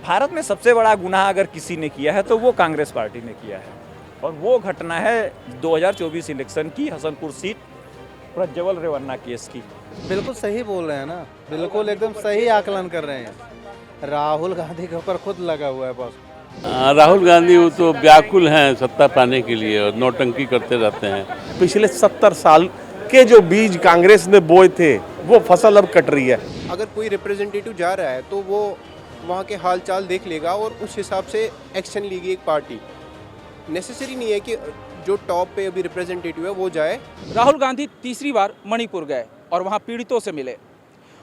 भारत में सबसे बड़ा गुनाह अगर किसी ने किया है तो वो कांग्रेस पार्टी ने किया है, और वो घटना है 2024 इलेक्शन की, हसनपुर सीट प्रज्वल रेवन्ना केस की। बिल्कुल सही बोल रहे हैं ना, बिल्कुल एकदम सही आकलन कर रहे हैं। राहुल गांधी के ऊपर खुद लगा हुआ है बॉस। राहुल गांधी वो तो व्याकुल हैं सत्ता पाने के लिए और नौटंकी करते रहते हैं। पिछले 70 साल के जो बीज कांग्रेस ने बोए थे वो फसल अब कट रही है। अगर कोई रिप्रेजेंटेटिव जा रहा है तो वो वहाँ के हाल चाल देख लेगा और उस हिसाब से एक्शन लेगी एक पार्टी। नेसेसरी नहीं है कि जो टॉप पे अभी रिप्रेजेंटेटिव है वो जाए। राहुल गांधी तीसरी बार मणिपुर गए और वहां पीड़ितों से मिले।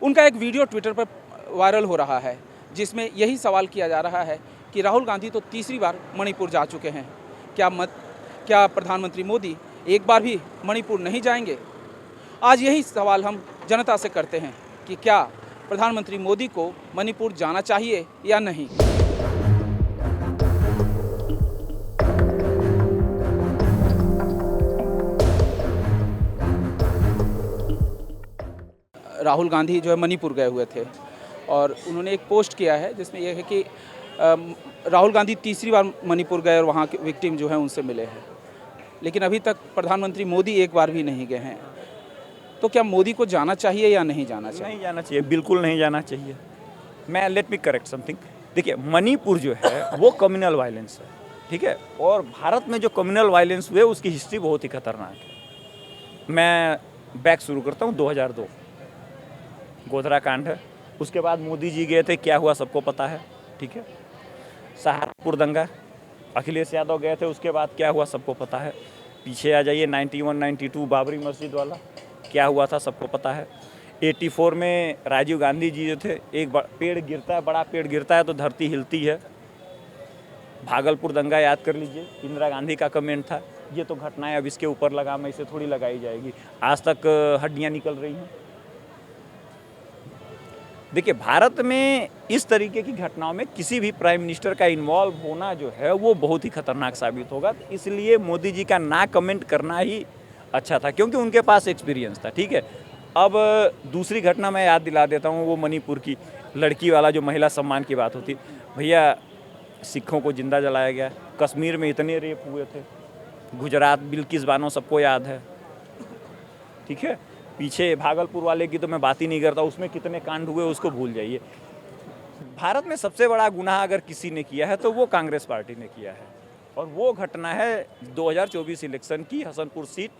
उनका एक वीडियो ट्विटर पर वायरल हो रहा है जिसमें यही सवाल किया जा रहा है कि राहुल गांधी तो तीसरी बार मणिपुर जा चुके हैं, क्या प्रधानमंत्री मोदी एक बार भी मणिपुर नहीं जाएंगे? आज यही सवाल हम जनता से करते हैं कि क्या प्रधानमंत्री मोदी को मणिपुर जाना चाहिए या नहीं। राहुल गांधी जो है मणिपुर गए हुए थे और उन्होंने एक पोस्ट किया है जिसमें यह है कि राहुल गांधी तीसरी बार मणिपुर गए और वहाँ के विक्टिम जो हैं उनसे मिले हैं, लेकिन अभी तक प्रधानमंत्री मोदी एक बार भी नहीं गए हैं। तो क्या मोदी को जाना चाहिए या नहीं जाना चाहिए? नहीं जाना चाहिए, बिल्कुल नहीं जाना चाहिए। Let me correct something. देखिए, मणिपुर जो है वो कम्युनल वायलेंस है, ठीक है, और भारत में जो कम्युनल वायलेंस हुए उसकी हिस्ट्री बहुत ही खतरनाक है। मैं बैक शुरू करता हूँ 2002 गोधरा कांड है, उसके बाद मोदी जी गए थे, क्या हुआ सबको पता है, ठीक है। सहारनपुर दंगा, अखिलेश यादव गए थे, उसके बाद क्या हुआ सबको पता है। पीछे आ जाइए 91-92 बाबरी मस्जिद वाला, क्या हुआ था सबको पता है। 84 में राजीव गांधी जी जो थे, एक पेड़ गिरता है, बड़ा पेड़ गिरता है तो धरती हिलती है। भागलपुर दंगा याद कर लीजिए, इंदिरा गांधी का कमेंट था, ये तो घटनाएं अब इसके ऊपर लगाम इसे थोड़ी लगाई जाएगी, आज तक हड्डियां निकल रही हैं। देखिए, भारत में इस तरीके की घटनाओं में किसी भी प्राइम मिनिस्टर का इन्वॉल्व होना जो है वो बहुत ही खतरनाक साबित होगा। तो इसलिए मोदी जी का ना कमेंट करना ही अच्छा था, क्योंकि उनके पास एक्सपीरियंस था, ठीक है। अब दूसरी घटना मैं याद दिला देता हूँ, वो मणिपुर की लड़की वाला जो महिला सम्मान की बात होती। भैया, सिखों को जिंदा जलाया गया, कश्मीर में इतने रेप हुए थे, गुजरात बिल्किस बानो सबको याद है, ठीक है। पीछे भागलपुर वाले की तो मैं बात ही नहीं करता, उसमें कितने कांड हुए उसको भूल जाइए। भारत में सबसे बड़ा गुनाह अगर किसी ने किया है तो वो कांग्रेस पार्टी ने किया है, और वो घटना है 2024 इलेक्शन की, हसनपुर सीट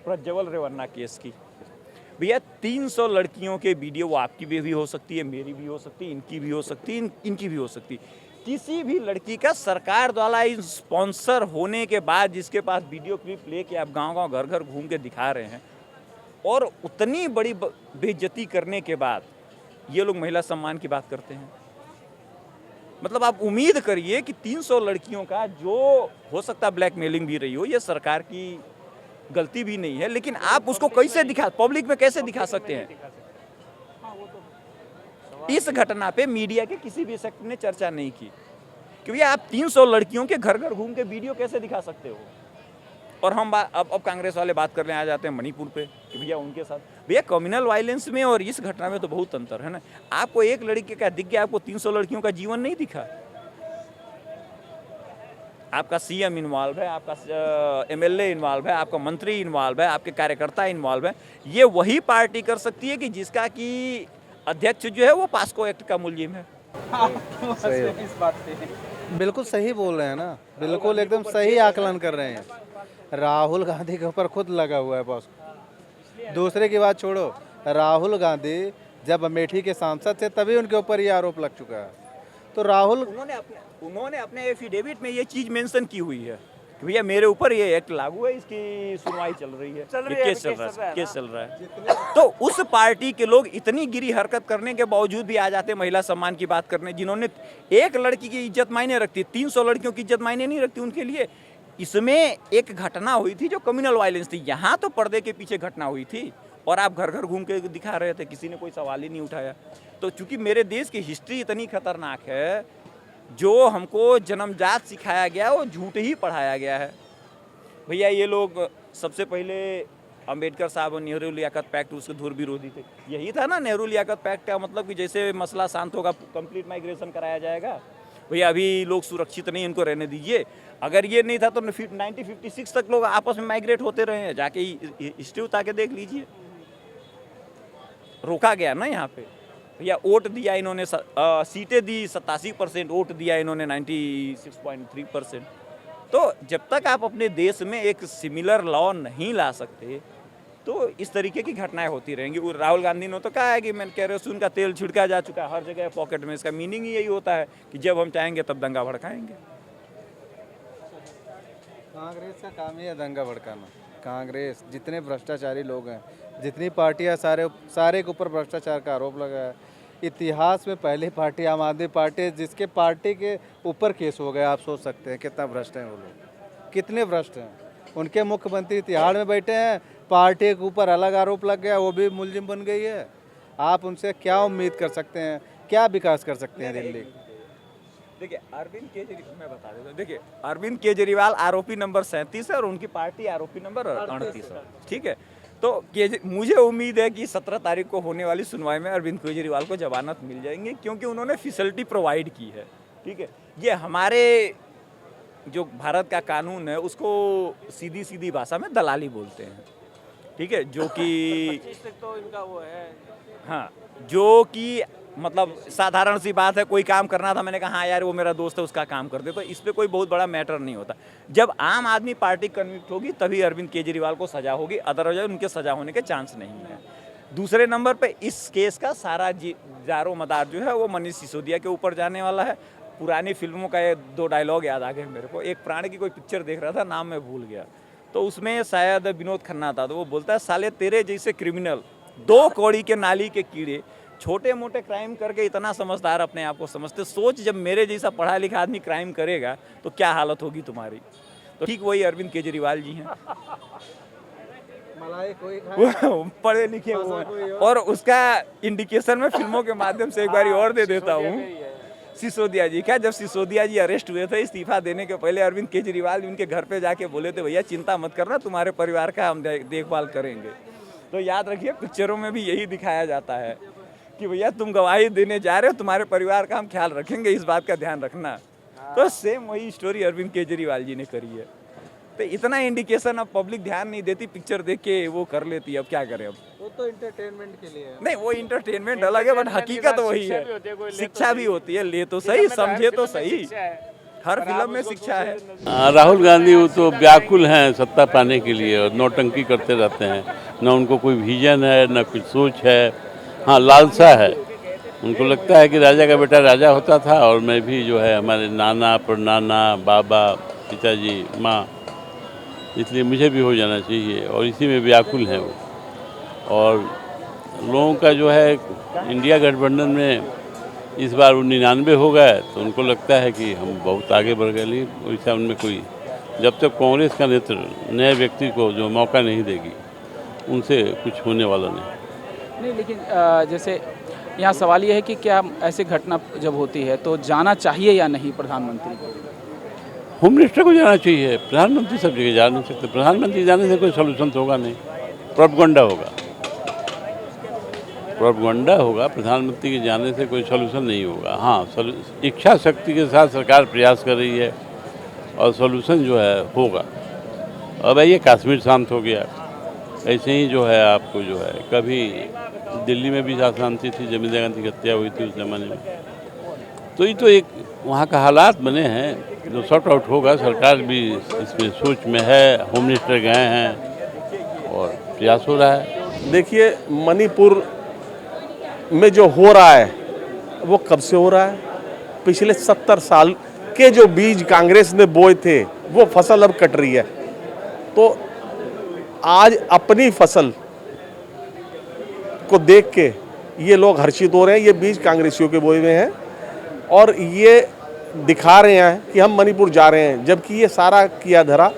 प्रज्वल रेवन्ना केस की। भैया, 300 लड़कियों के वीडियो, वो आपकी भी हो सकती है, मेरी भी हो सकती है, इनकी भी हो सकती है, इनकी भी हो सकती है। किसी भी लड़की का सरकार द्वारा स्पॉन्सर होने के बाद जिसके पास वीडियो क्लिप लेके आप गाँव घर घर घूम के दिखा रहे हैं, और उतनी बड़ी बेइज्जती करने के बाद ये लोग महिला सम्मान की बात करते हैं। मतलब आप उम्मीद करिए कि 300 लड़कियों का, जो हो सकता है ब्लैकमेलिंग भी रही हो, ये सरकार की गलती भी नहीं है, लेकिन आप उसको कैसे पब्लिक में कैसे दिखा सकते हैं? इस घटना पे मीडिया के किसी भी सेक्टर ने चर्चा नहीं की कि भैया आप 300 लड़कियों के घर घर घूम के वीडियो कैसे दिखा सकते हो। और हम अब कांग्रेस वाले बात करने आ जाते हैं मणिपुर पे कि भैया उनके साथ, भैया कम्युनल वायलेंस में और इस घटना में तो बहुत अंतर है ना। आपको एक लड़की का दिख गया, आपको 300 लड़कियों का जीवन नहीं दिखा। आपका सीएम इन्वॉल्व है, आपका एमएलए इन्वॉल्व है, आपका मंत्री इन्वॉल्व है, आपके कार्यकर्ता इन्वॉल्व है। ये वही पार्टी कर सकती है कि जिसका कि अध्यक्ष जो है वो पास्को एक्ट का मुलजिम है। इस बात पे बिल्कुल सही बोल रहे हैं ना, बिल्कुल एकदम सही आकलन कर रहे हैं। राहुल गांधी के ऊपर खुद लगा हुआ है बॉस। दूसरे की बात छोड़ो, राहुल गांधी जब अमेठी के सांसद थे तभी उनके ऊपर ये आरोप लग चुका है। तो राहुल उन्होंने अपने एफिडेविट में ये चीज मेंशन की हुई है कि भैया मेरे ऊपर ये एक्ट लागू है, इसकी सुनवाई चल रही है, केस चल रहा है। तो उस पार्टी के लोग इतनी गिरी हरकत करने के बावजूद भी आ जाते महिला सम्मान की बात करने, जिन्होंने एक लड़की की इज्जत मायने रखती, 300 लड़कियों की इज्जत मायने नहीं रखती उनके लिए। इसमें एक घटना हुई थी जो कम्युनल वायलेंस थी, यहाँ तो पर्दे के पीछे घटना हुई थी और आप घर घर घूम के दिखा रहे थे, किसी ने कोई सवाल ही नहीं उठाया। तो चूंकि मेरे देश की हिस्ट्री इतनी खतरनाक है, जो हमको जन्मजात सिखाया गया वो झूठ ही पढ़ाया गया है। भैया, ये लोग सबसे पहले अंबेडकर साहब और नेहरू लियाकत पैक्ट उसके धुर विरोधी थे। यही था ना नेहरू लियाकत पैक्ट का मतलब कि जैसे मसला शांत होगा कंप्लीट माइग्रेशन कराया जाएगा। भैया अभी लोग सुरक्षित नहीं, इनको रहने दीजिए। अगर ये नहीं था तो 1956 तक लोग आपस में माइग्रेट होते रहे हैं, जाके हिस्ट्री उतार के देख लीजिए। रोका गया ना यहाँ पे। भैया वोट दिया इन्होंने, सीटें दी 87%, वोट दिया इन्होंने 96.3%। तो जब तक आप अपने देश में एक सिमिलर लॉ नहीं ला सकते तो इस तरीके की घटनाएं होती रहेंगी। और राहुल गांधी ने तो कहा है कि मैं केरोसिन का तेल छिड़का जा चुका है हर जगह पॉकेट में। इसका मीनिंग ही यही होता है कि जब हम चाहेंगे तब दंगा भड़काएंगे। कांग्रेस का काम ही है दंगा भड़काना। कांग्रेस जितने भ्रष्टाचारी लोग हैं, जितनी पार्टियां, सारे के ऊपर भ्रष्टाचार का आरोप लगा है। इतिहास में पहली पार्टी आम आदमी पार्टी, जिसके पार्टी के ऊपर केस हो गया। आप सोच सकते हैं कितना भ्रष्ट हैं वो लोग, कितने भ्रष्ट हैं। उनके मुख्यमंत्री तिहाड़ में बैठे हैं, पार्टी के ऊपर अलग आरोप लग गया, वो भी मुलजिम बन गई है। आप उनसे क्या उम्मीद कर सकते हैं, क्या विकास कर सकते हैं दिल्ली? देखिए अरविंद केजरीवाल, मैं बता देता हूँ, देखिए अरविंद केजरीवाल आरोपी नंबर 37 है और उनकी पार्टी आरोपी नंबर 38 है। ठीक है, तो मुझे उम्मीद है कि 17 तारीख को होने वाली सुनवाई में अरविंद केजरीवाल को जमानत मिल जाएंगी, क्योंकि उन्होंने फैसिलिटी प्रोवाइड की है। ठीक है, ये हमारे जो भारत का कानून है उसको सीधी सीधी भाषा में दलाली बोलते हैं। ठीक है, जो कि तो इनका वो है, हाँ, जो कि मतलब साधारण सी बात है, कोई काम करना था, मैंने कहा हाँ यार वो मेरा दोस्त है उसका काम कर दे, तो इस पर कोई बहुत बड़ा मैटर नहीं होता। जब आम आदमी पार्टी कन्विक्ट होगी तभी अरविंद केजरीवाल को सजा होगी, अदरवाइज उनके सजा होने के चांस नहीं है। दूसरे नंबर पे इस केस का सारा जारो मदार जो है वो मनीष सिसोदिया के ऊपर जाने वाला है। पुरानी फिल्मों का ये 2 डायलॉग याद आ गए मेरे को। एक प्राण की कोई पिक्चर देख रहा था, नाम मैं भूल गया, तो उसमें शायद विनोद खन्ना था, तो वो बोलता है साले तेरे जैसे क्रिमिनल 2 कौड़ी के नाली के कीड़े छोटे मोटे क्राइम करके इतना समझदार अपने आप को समझते। सोच जब मेरे जैसा पढ़ा लिखा आदमी क्राइम करेगा तो क्या हालत होगी तुम्हारी। तो ठीक वही अरविंद केजरीवाल जी हैं। मलाई कोई वो पढ़े लिखे वो हैं, और उसका इंडिकेशन मैं फिल्मों के माध्यम से एक बार और दे देता हूँ सिसोदिया जी का। जब सिसोदिया जी अरेस्ट हुए थे इस्तीफा देने के पहले, अरविंद केजरीवाल उनके घर पे जाके बोले थे भैया चिंता मत करना, तुम्हारे परिवार का हम देखभाल करेंगे। तो याद रखिए पिक्चरों में भी यही दिखाया जाता है कि भैया तुम गवाही देने जा रहे हो, तुम्हारे परिवार का हम ख्याल रखेंगे, इस बात का ध्यान रखना। तो सेम वही स्टोरी अरविंद केजरीवाल जी ने करी है। तो इतना इंडिकेशन अब पब्लिक ध्यान नहीं देती, पिक्चर देख के वो कर लेती है। अब क्या करें, अब वो तो एंटरटेनमेंट के लिए है। नहीं, वो इंटरटेनमेंट अलग है, बट हकीकत वही है। शिक्षा भी होती है, ले तो सही, समझे तो सही, हर फिल्म में शिक्षा है। राहुल गांधी वो तो व्याकुल हैं सत्ता पाने के लिए और नौटंकी करते रहते हैं। ना उनको कोई विजन है, ना कुछ सोच है। हाँ, लालसा है। उनको लगता है कि राजा का बेटा राजा होता था और मैं भी जो है हमारे नाना परनाना बाबा पिताजी माँ, इसलिए मुझे भी हो जाना चाहिए, और इसी में व्याकुल हैं वो। और लोगों का जो है इंडिया गठबंधन में इस बार 99 हो गए, तो उनको लगता है कि हम बहुत आगे बढ़ गए। लेकिन वैसा उनमें कोई, जब तक कांग्रेस का नेतृत्व नए व्यक्ति को जो मौका नहीं देगी उनसे कुछ होने वाला नहीं। लेकिन जैसे यहाँ सवाल ये है कि क्या ऐसी घटना जब होती है तो जाना चाहिए या नहीं प्रधानमंत्री को? होम मिनिस्टर को जाना चाहिए, प्रधानमंत्री सब जगह जा नहीं सकते। प्रधानमंत्री जाने से कोई सोल्यूशन तो होगा नहीं, प्रोपगंडा होगा, प्रोपगंडा होगा। प्रधानमंत्री के जाने से कोई सोल्यूशन नहीं होगा। हाँ, इच्छा शक्ति के साथ सरकार प्रयास कर रही है और सोल्यूशन जो है होगा। अब ये कश्मीर शांत हो गया, ऐसे ही जो है आपको जो है कभी दिल्ली में भी अशांति थी, जब इंदिरा गांधी की हत्या हुई थी उस जमाने में। तो ये तो एक वहाँ का हालात बने हैं जो सॉर्ट आउट होगा। सरकार भी इसमें सोच में है, होम मिनिस्टर गए हैं और प्रयास हो रहा है। देखिए, मणिपुर में जो हो रहा है वो कब से हो रहा है? पिछले 70 साल के जो बीज कांग्रेस ने बोए थे वो फसल अब कट रही है। तो आज अपनी फसल को देख के ये लोग हर्षित हो रहे हैं। ये बीज कांग्रेसियों के बोए हुए हैं और ये दिखा रहे हैं कि हम मणिपुर जा रहे हैं, जबकि ये सारा किया धरा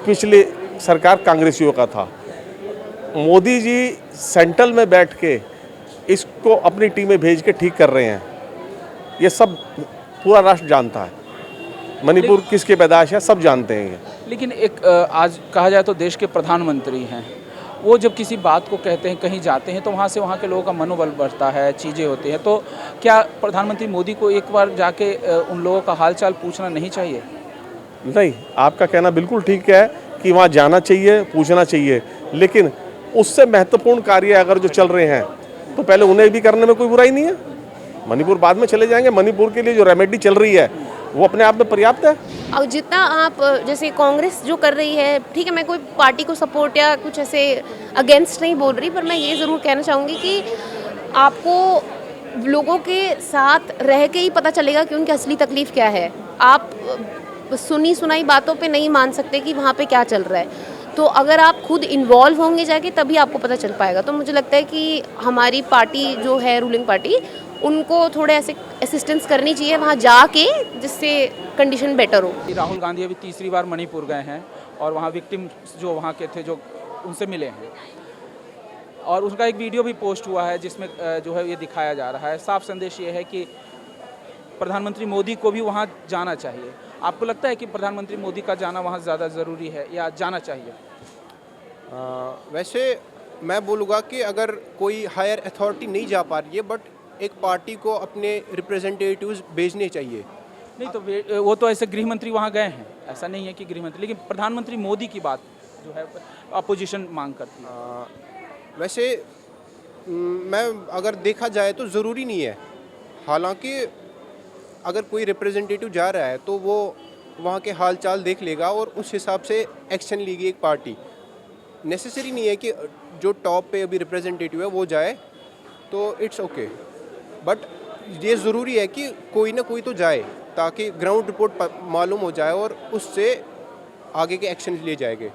पिछले सरकार कांग्रेसियों का था। मोदी जी सेंट्रल में बैठ के इसको अपनी टीम में भेज के ठीक कर रहे हैं। ये सब पूरा राष्ट्र जानता है, मणिपुर किसके पैदाश है, सब जानते हैं ये। लेकिन एक आज कहा जाए तो देश के प्रधानमंत्री हैं, वो जब किसी बात को कहते हैं, कहीं जाते हैं, तो वहाँ से वहाँ के लोगों का मनोबल बढ़ता है, चीज़ें होती हैं। तो क्या प्रधानमंत्री मोदी को एक बार जाके उन लोगों का हालचाल पूछना नहीं चाहिए? नहीं, आपका कहना बिल्कुल ठीक है कि वहाँ जाना चाहिए, पूछना चाहिए, लेकिन उससे महत्वपूर्ण कार्य अगर जो चल रहे हैं तो पहले उन्हें भी करने में कोई बुराई नहीं है। मणिपुर बाद में चले जाएंगे। मणिपुर के लिए जो रेमेडी चल रही है वो अपने आप में पर्याप्त है। और जितना आप जैसे कांग्रेस जो कर रही है, ठीक है, मैं कोई पार्टी को सपोर्ट या कुछ ऐसे अगेंस्ट नहीं बोल रही, पर मैं ये ज़रूर कहना चाहूँगी कि आपको लोगों के साथ रह के ही पता चलेगा कि उनकी असली तकलीफ़ क्या है। आप सुनी सुनाई बातों पे नहीं मान सकते कि वहाँ पे क्या चल रहा है। तो अगर आप खुद इन्वॉल्व होंगे जाके, तभी आपको पता चल पाएगा। तो मुझे लगता है कि हमारी पार्टी जो है रूलिंग पार्टी, उनको थोड़े ऐसे असिस्टेंस करनी चाहिए वहाँ जाके, जिससे कंडीशन बेटर हो। राहुल गांधी अभी तीसरी बार मणिपुर गए हैं और वहाँ विक्टिम जो वहाँ के थे, जो उनसे मिले हैं, और उनका एक वीडियो भी पोस्ट हुआ है जिसमें जो है ये दिखाया जा रहा है। साफ संदेश ये है कि प्रधानमंत्री मोदी को भी वहाँ जाना चाहिए। आपको लगता है कि प्रधानमंत्री मोदी का जाना वहाँ ज़्यादा ज़रूरी है या जाना चाहिए? वैसे मैं बोलूँगा कि अगर कोई हायर अथॉरिटी नहीं जा पा रही है, बट एक पार्टी को अपने रिप्रेजेंटेटिव्स भेजने चाहिए। नहीं तो वो तो ऐसे गृह मंत्री वहाँ गए हैं, ऐसा नहीं है कि गृह मंत्री, लेकिन प्रधानमंत्री मोदी की बात जो है अपोजिशन मांग करती है। वैसे मैं अगर देखा जाए तो ज़रूरी नहीं है। हालांकि अगर कोई रिप्रेजेंटेटिव जा रहा है तो वो वहाँ के हाल चाल देख लेगा और उस हिसाब से एक्शन लेगी एक पार्टी। नेसेसरी नहीं है कि जो टॉप पे अभी रिप्रेजेंटेटिव है वो जाए, तो इट्स ओके। बट ये ज़रूरी है कि कोई ना कोई तो जाए, ताकि ग्राउंड रिपोर्ट मालूम हो जाए और उससे आगे के एक्शन लिए जाएंगे।